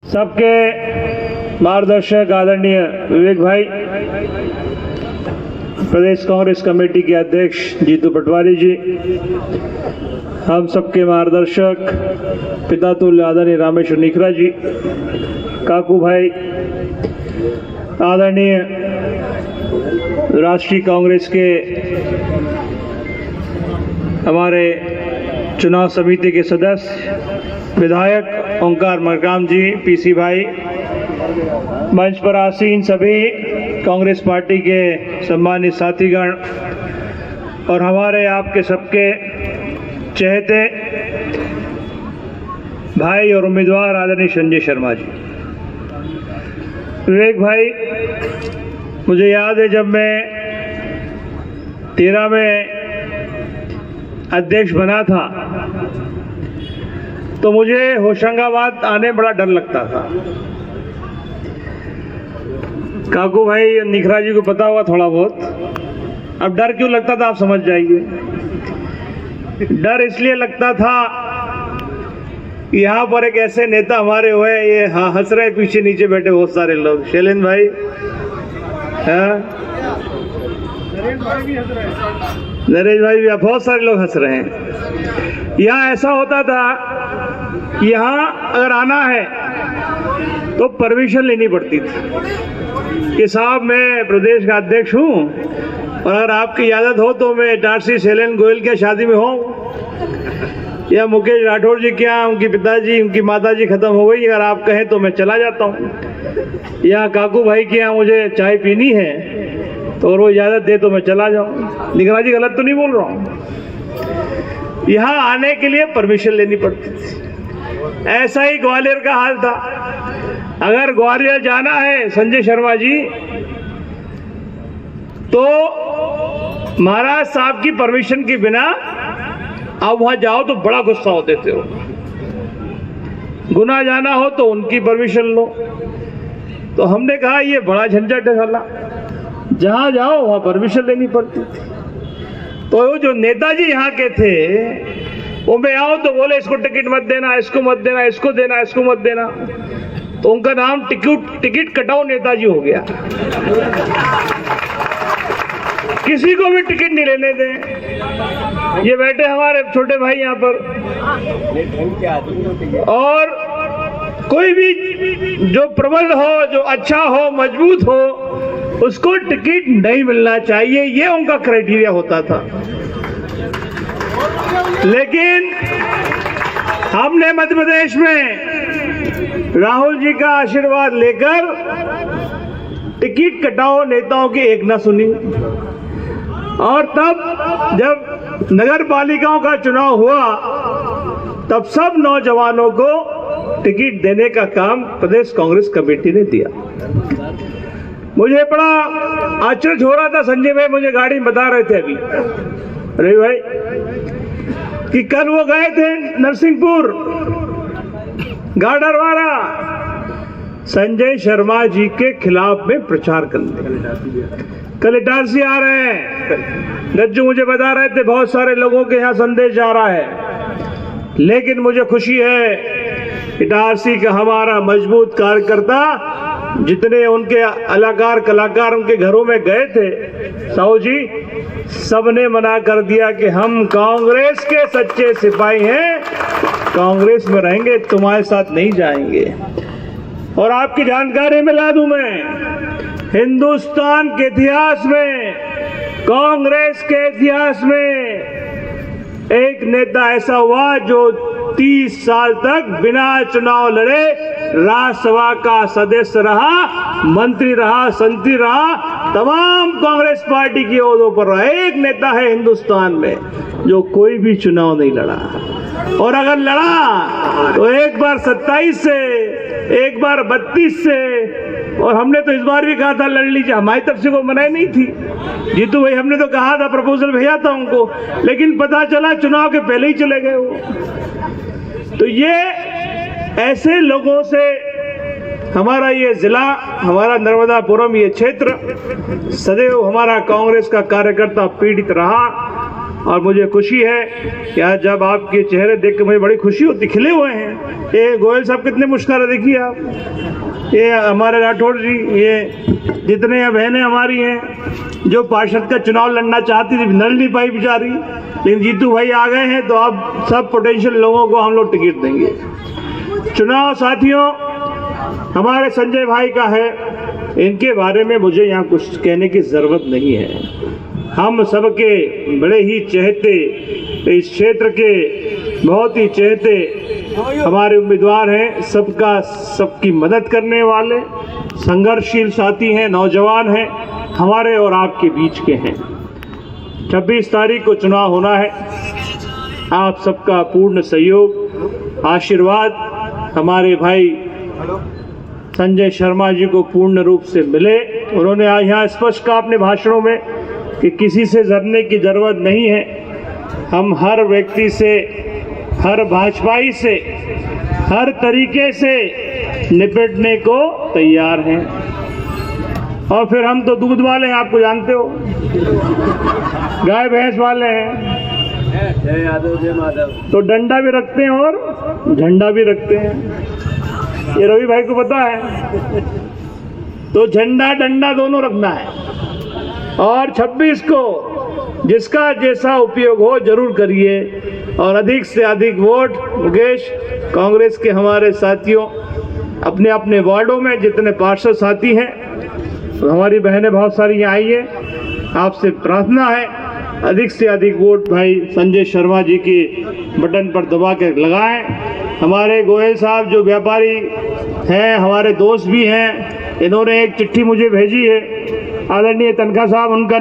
सबके मार्गदर्शक आदरणीय विवेक भाई, प्रदेश कांग्रेस कमेटी के अध्यक्ष जीतू पटवारी जी, हम सबके मार्गदर्शक पिता तुल्य आदरणीय रामेश्वर निखरा जी, काकू भाई, आदरणीय राष्ट्रीय कांग्रेस के हमारे चुनाव समिति के सदस्य विधायक ओंकार मरकाम जी, पीसी भाई, मंच पर आसीन सभी कांग्रेस पार्टी के सम्मानित साथीगण और हमारे आपके सबके चहेते भाई और उम्मीदवार आदरणीय संजय शर्मा जी। विवेक भाई, मुझे याद है जब मैं 13 में अध्यक्ष बना था तो मुझे होशंगाबाद आने बड़ा डर लगता था। काकू भाई निखरा जी को पता होगा थोड़ा बहुत। अब डर क्यों लगता था आप समझ जाइए। डर इसलिए लगता था यहाँ पर एक ऐसे नेता हमारे हुए, ये हंस रहे पीछे नीचे बैठे बहुत सारे लोग, शैलेंद्र भाई, नरेश भाई भी, बहुत सारे लोग हंस रहे हैं। यहाँ ऐसा होता था कि यहाँ अगर आना है तो परमिशन लेनी पड़ती थी कि साहब मैं प्रदेश का अध्यक्ष हूँ और अगर आपकी इजाज़त हो तो मैं इटारसी शैलेंद्र गोयल के शादी में हूँ, या मुकेश राठौर जी क्या, उनकी पिताजी उनकी माताजी खत्म हो गई, अगर आप कहें तो मैं चला जाता हूँ, या काकू भाई के यहाँ मुझे चाय पीनी है तो और वो इजाज़त दे तो मैं चला जाऊँ। निगरान जी गलत तो नहीं बोल रहा हूँ। यहाँ आने के लिए परमिशन लेनी पड़ती थी। ऐसा ही ग्वालियर का हाल था। अगर ग्वालियर जाना है संजय शर्मा जी तो महाराज साहब की परमिशन के बिना आप वहां जाओ तो बड़ा गुस्सा होते थे। गुना जाना हो तो उनकी परमिशन लो। तो हमने कहा ये बड़ा झंझट है साला, जहां जाओ वहां परमिशन लेनी पड़ती थी। तो जो नेताजी यहाँ के थे वो मैं आओ तो बोले इसको टिकट मत देना, इसको मत देना, इसको देना, इसको मत देना, तो उनका नाम टिकट कटाओ नेताजी हो गया। किसी को भी टिकट नहीं लेने दें। ये बैठे हमारे छोटे भाई यहाँ पर, और कोई भी जो प्रबल हो, जो अच्छा हो, मजबूत हो, उसको टिकट नहीं मिलना चाहिए, ये उनका क्राइटेरिया होता था। लेकिन हमने मध्य प्रदेश में राहुल जी का आशीर्वाद लेकर टिकट कटाओ नेताओं की एक न सुनी, और तब जब नगर पालिकाओं का चुनाव हुआ तब सब नौजवानों को टिकट देने का काम प्रदेश कांग्रेस कमेटी ने दिया। मुझे बड़ा आश्चर्य हो रहा था, संजय भाई मुझे गाड़ी में बता रहे थे अभी रवि भाई कि कल वो गए थे नरसिंहपुर गाडरवारा संजय शर्मा जी के खिलाफ में प्रचार करने। कल इटारसी आ रहे हैं, गज्जू मुझे बता रहे थे बहुत सारे लोगों के यहाँ संदेश जा रहा है। लेकिन मुझे खुशी है इटारसी का हमारा मजबूत कार्यकर्ता, जितने उनके कलाकार उनके घरों में गए थे साहू जी, सबने मना कर दिया कि हम कांग्रेस के सच्चे सिपाही हैं, कांग्रेस में रहेंगे, तुम्हारे साथ नहीं जाएंगे। और आपकी जानकारी में ला दूं मैं, हिंदुस्तान के इतिहास में, कांग्रेस के इतिहास में एक नेता ऐसा हुआ जो 30 साल तक बिना चुनाव लड़े राज्यसभा का सदस्य रहा, मंत्री रहा, संतरी रहा, तमाम कांग्रेस पार्टी की ओहदों पर रहा। एक नेता है हिंदुस्तान में जो कोई भी चुनाव नहीं लड़ा, और अगर लड़ा तो एक बार 27 से, एक बार 32 से, और हमने तो इस बार भी कहा था लड़ लीजिए, हमारी तरफ से कोई मनाही नहीं थी। जीतू भाई हमने तो कहा था, प्रपोजल भेजा था उनको, लेकिन पता चला चुनाव के पहले ही चले गए वो। तो ये ऐसे लोगों से हमारा ये जिला, हमारा नर्मदापुरम, ये क्षेत्र सदैव हमारा कांग्रेस का कार्यकर्ता पीड़ित रहा, और मुझे खुशी है कि आज जब आपके चेहरे देख कर मुझे बड़ी खुशी होती, खिले हुए हैं। ये गोयल साहब कितने मुस्कुरा, देखिए आप, ये हमारे राठौड़ जी, ये जितने यहाँ बहनें हमारी हैं जो पार्षद का चुनाव लड़ना चाहती थी, लड़ नहीं पाई बेचारी, लेकिन जीतू भाई आ गए हैं तो अब सब पोटेंशियल लोगों को हम लोग टिकट देंगे। चुनाव साथियों हमारे संजय भाई का है, इनके बारे में मुझे यहाँ कुछ कहने की ज़रूरत नहीं है। हम सबके बड़े ही चहेते, इस क्षेत्र के बहुत ही चहेते हमारे उम्मीदवार हैं, सबकी मदद करने वाले, संघर्षशील साथी हैं, नौजवान हैं, हमारे और आपके बीच के हैं। 26 तारीख को चुनाव होना है, आप सबका पूर्ण सहयोग, आशीर्वाद हमारे भाई संजय शर्मा जी को पूर्ण रूप से मिले। उन्होंने यहाँ स्पष्ट कहा अपने भाषणों में कि किसी से डरने की ज़रूरत नहीं है, हम हर व्यक्ति से, हर भाजपाई से, हर तरीके से निपटने को तैयार हैं। और फिर हम तो दूध वाले हैं, आपको जानते हो, गाय भैंस वाले हैं, जय यादव जय माधव, तो डंडा भी रखते हैं और झंडा भी रखते हैं, ये रवि भाई को पता है। तो झंडा डंडा दोनों रखना है, और 26 को जिसका जैसा उपयोग हो जरूर करिए, और अधिक से अधिक वोट मुकेश, कांग्रेस के हमारे साथियों अपने अपने वार्डों में जितने पार्षद साथी हैं, तो हमारी बहनें बहुत सारी यहाँ आई हैं, आपसे प्रार्थना है अधिक से अधिक वोट भाई संजय शर्मा जी के बटन पर दबा कर लगाएं। हमारे गोयल साहब जो व्यापारी हैं, हमारे दोस्त भी हैं, इन्होंने एक चिट्ठी मुझे भेजी है, आदरणीय तनखा साहब, उनका